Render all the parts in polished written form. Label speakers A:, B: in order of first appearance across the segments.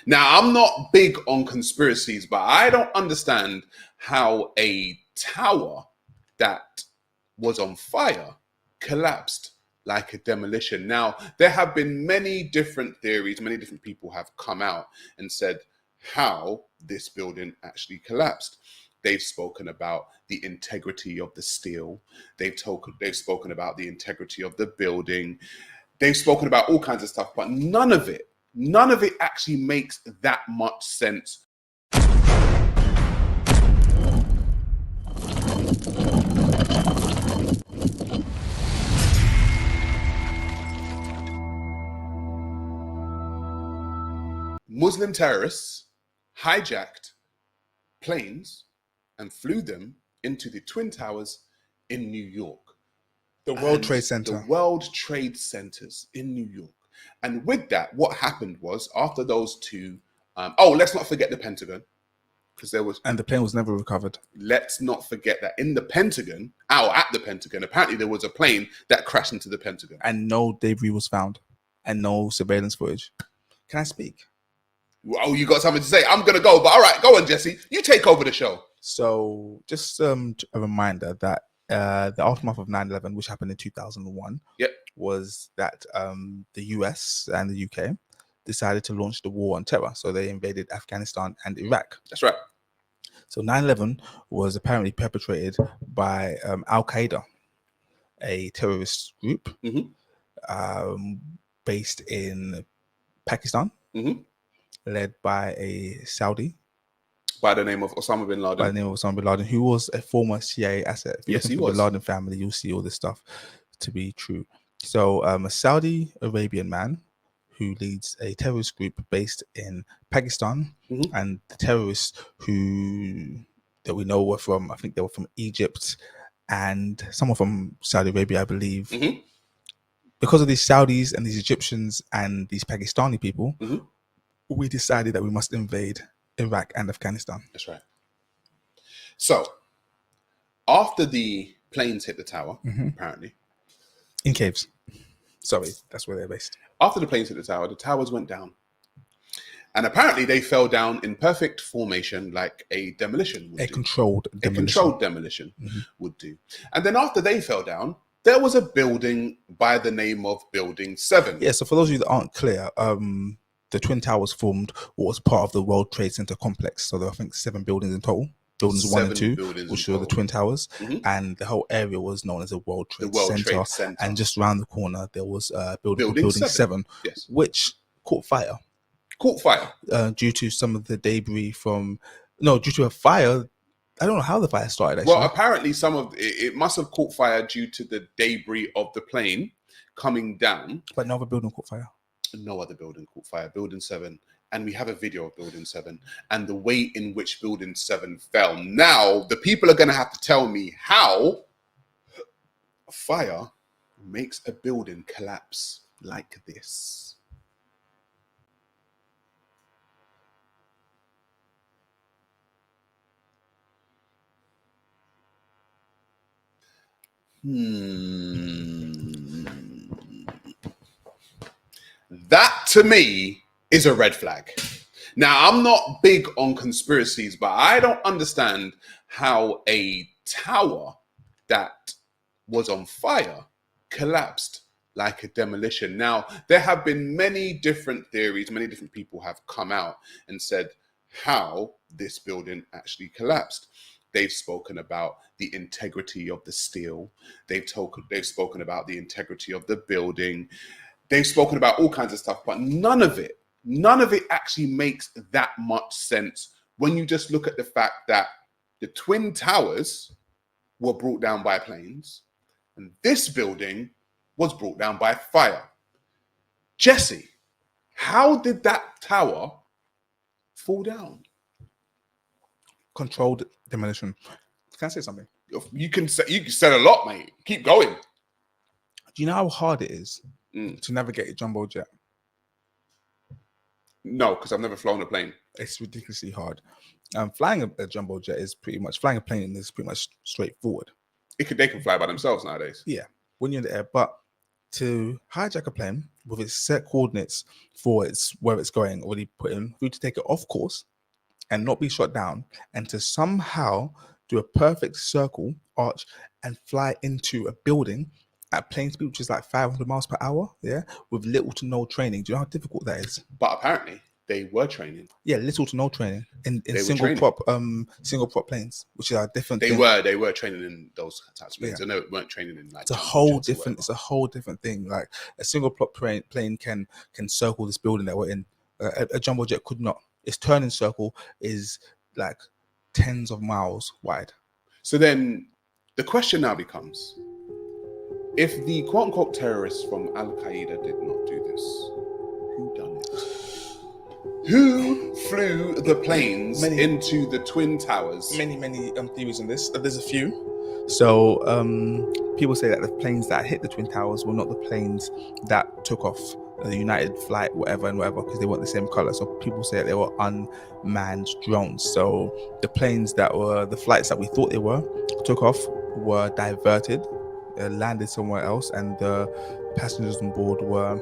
A: Now, I'm not big on conspiracies, but I don't understand how a tower that was on fire collapsed like a demolition. Now, there have been many different theories, many different people have come out and said how this building actually collapsed. They've spoken about the integrity of the steel. They've spoken about the integrity of the building. They've spoken about all kinds of stuff, but none of it actually makes that much sense. Muslim terrorists hijacked planes and flew them into the Twin Towers in New York.
B: The World Trade Center.
A: The World Trade Centers in New York. And with that, what happened was after those two, let's not forget the Pentagon, because there was...
B: And the plane was never recovered.
A: Let's not forget that in the Pentagon, at the Pentagon, apparently there was a plane that crashed into the Pentagon.
B: And no debris was found. And no surveillance footage. Can I speak?
A: Oh, you got something to say? I'm going to go, but all right, go on, Jesse. You take over the show.
B: So just a reminder that the aftermath of 9/11, which happened in 2001, was that the US and the UK decided to launch the war on terror. So they invaded Afghanistan and Iraq.
A: That's right.
B: So 9/11 was apparently perpetrated by Al-Qaeda, a terrorist group based in Pakistan, led by a Saudi.
A: By the name of Osama bin Laden.
B: By the name of Osama bin Laden, who was a former CIA asset.
A: Yes, he was.
B: The Laden family, you'll see all this stuff to be true. So a Saudi Arabian man who leads a terrorist group based in Pakistan, and the terrorists that we know were from, I think they were from Egypt and someone from Saudi Arabia, I believe. Because of these Saudis and these Egyptians and these Pakistani people, we decided that we must invade Iraq and Afghanistan.
A: That's right. So, after the planes hit the tower, apparently.
B: In caves. Sorry, that's where they're based.
A: After the planes hit the towers went down. And apparently they fell down in perfect formation like a demolition would do.
B: Controlled
A: demolition would do. And then after they fell down, there was a building by the name of Building 7.
B: Yeah, so for those of you that aren't clear, the Twin Towers formed what was part of the World Trade Center complex. So there are, I think, 7 buildings in total. Buildings 1 and 2, which were the Twin Towers. And the whole area was known as the World Trade Center. And just around the corner, there was Building 7, which caught fire. Due to some of the debris due to a fire. I don't know how the fire started, actually.
A: Well, apparently it must have caught fire due to the debris of the plane coming down.
B: But no other building caught fire.
A: No other building caught fire. Building 7. And we have a video of Building 7 and the way in which Building 7 fell. Now, the people are going to have to tell me how fire makes a building collapse like this. That to me is a red flag. Now, I'm not big on conspiracies, but I don't understand how a tower that was on fire collapsed like a demolition. Now, there have been many different theories, many different people have come out and said how this building actually collapsed. They've spoken about the integrity of the steel. They've spoken about the integrity of the building. They've spoken about all kinds of stuff, but none of it actually makes that much sense when you just look at the fact that the Twin Towers were brought down by planes and this building was brought down by fire. Jesse, how did that tower fall down?
B: Controlled demolition. Can I say something?
A: You said a lot, mate. Keep going.
B: Do you know how hard it is to navigate a jumbo jet?
A: No, because I've never flown a plane.
B: It's ridiculously hard. Flying a jumbo jet is flying a plane is pretty much straightforward.
A: They can fly by themselves nowadays.
B: Yeah, when you're in the air. But to hijack a plane with its set coordinates for its where it's going already put in, for you to take it off course and not be shot down, and to somehow do a perfect circle arch and fly into a building at plane speed, which is like 500 miles per hour, yeah, with little to no training. Do you know how difficult that is?
A: But apparently they were training.
B: Yeah, little to no training in
A: They were
B: single
A: training.
B: prop planes, which are different.
A: They were training in those types of planes.
B: Yeah.
A: I know it weren't training in like
B: It's a
A: jumbo
B: whole
A: jets or
B: different.
A: whatever.
B: It's a whole different thing. Like a single prop plane can circle this building that we're in. A jumbo jet could not. Its turning circle is like tens of miles wide.
A: So then the question now becomes, if the quote unquote terrorists from Al Qaeda did not do this, who done it? Who flew the planes into the Twin Towers?
B: Many theories on this. There's a few. So people say that the planes that hit the Twin Towers were not the planes that took off, the United flight, whatever, because they weren't the same color. So people say that they were unmanned drones. So the planes that were the flights that we thought they were took off, were diverted, landed somewhere else, and the passengers on board were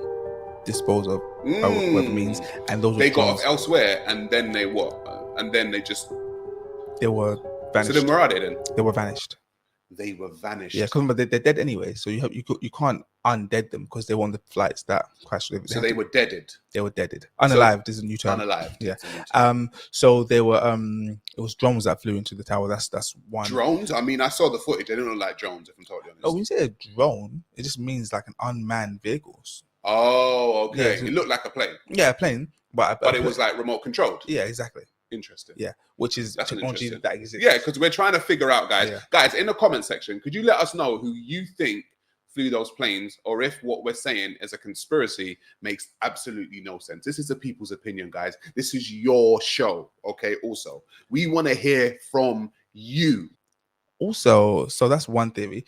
B: disposed of by whatever means. And those
A: they
B: were
A: got
B: drones.
A: off elsewhere, and then they what? And then they just
B: They were vanished.
A: So then where are they then?
B: They were vanished.
A: They were vanished.
B: Yeah, because they're dead anyway. So you can't undead them because they were on the flights that crashed.
A: So they were deaded.
B: They were deaded. Unalived is a new term.
A: Unalived.
B: Yeah. So they were. It was drones that flew into the tower. That's one.
A: Drones. I mean, I saw the footage. They didn't look like drones. If I'm totally honest.
B: Oh, when you say a drone, it just means like an unmanned vehicles.
A: Oh, okay.
B: Yeah, so
A: it looked like a plane.
B: Yeah, a plane, but
A: it was like remote controlled.
B: Yeah, exactly.
A: Interesting.
B: Yeah, which is technology that exists.
A: Yeah, because we're trying to figure out, guys.
B: Yeah.
A: Guys, in the comment section, could you let us know who you think flew those planes, or if what we're saying is a conspiracy makes absolutely no sense? This is the people's opinion, guys. This is your show, okay? Also, we want to hear from you.
B: Also, so that's one theory.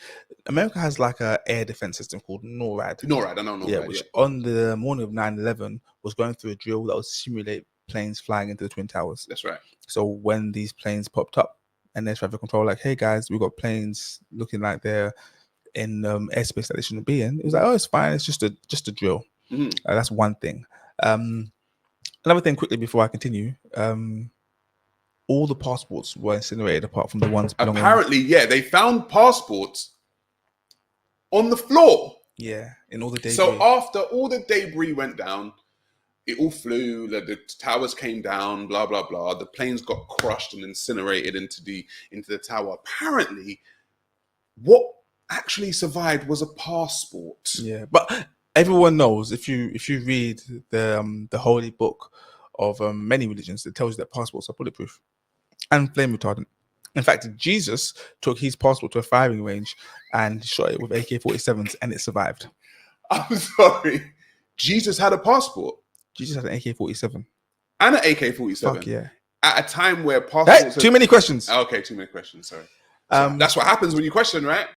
B: America has like a air defense system called NORAD.
A: I know NORAD.
B: Yeah, which on the morning of 9/11 was going through a drill that would simulate planes flying into the Twin Towers.
A: That's right.
B: So when these planes popped up and their traffic control, like, hey guys, we've got planes looking like they're in airspace that they shouldn't be in. It was like, oh, it's fine. It's just a drill.
A: Mm-hmm.
B: That's one thing. Another thing, quickly before I continue. All the passports were incinerated apart from the ones belonging.
A: Apparently, yeah, they found passports on the floor.
B: Yeah, in all the debris.
A: So after all the debris went down, it all flew, the towers came down, blah, blah, blah. The planes got crushed and incinerated into the tower. Apparently, what actually survived was a passport.
B: Yeah, but everyone knows if you read the holy book of many religions, it tells you that passports are bulletproof and flame retardant. In fact, Jesus took his passport to a firing range and shot it with AK-47s, and it survived.
A: I'm sorry. Jesus had a passport.
B: Jesus had an AK-47
A: and an AK-47.
B: Fuck yeah!
A: At a time where passports.
B: Hey, too many questions.
A: Okay, too many questions. Sorry. So that's what happens when you question, right?